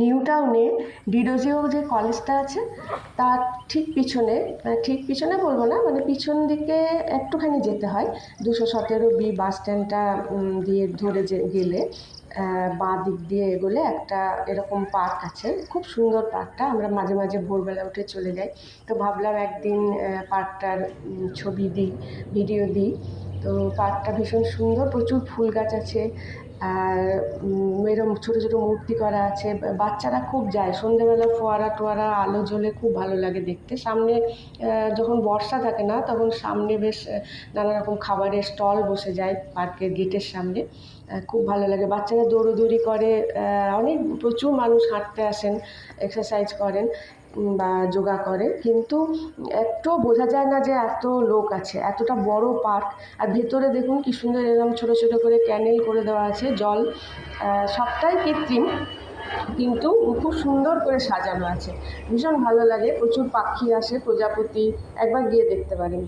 New টাউনে ডিরোজিও যে কলেজটা আছে তার ঠিক পিছনে বলবো না, মানে পিছন দিকে একটুখানি যেতে হয়। 217B বাস স্ট্যান্ডটা দিয়ে ধরে গেলে বাঁ দিক দিয়ে এগোলে একটা এরকম পার্ক আছে, খুব সুন্দর পার্কটা। আমরা মাঝে মাঝে ভোরবেলা উঠে চলে যাই। তো ভাবলাম একদিন পার্কটার ছবি দিই, ভিডিও দিই। তো পার্কটা ভীষণ সুন্দর, প্রচুর ফুল গাছ আছে, আর এরকম ছোটো ছোটো মূর্তি করা আছে। বাচ্চারা খুব যায়, সন্ধেবেলা ফোয়ারা টোয়ারা আলো জ্বলে খুব ভালো লাগে দেখতে। সামনে যখন বর্ষা থাকে না তখন সামনে বেশ নানা রকম খাবারের স্টল বসে যায় পার্কের গেটের সামনে, খুব ভালো লাগে। বাচ্চারা দৌড়োদৌড়ি করে, অনেক প্রচুর মানুষ হাঁটতে আসেন, এক্সারসাইজ করেন বা যোগা করেন, কিন্তু একটুও বোঝা যায় না যে এত লোক আছে। এতটা বড় পার্ক, আর ভেতরে দেখুন কি সুন্দর এরকম ছোটো ছোটো করে ক্যানেল করে দেওয়া আছে, জল সবটাই কৃত্রিম কিন্তু খুব সুন্দর করে সাজানো আছে, ভীষণ ভালো লাগে। প্রচুর পাখি আসে, প্রজাপতি, একবার গিয়ে দেখতে পারেন।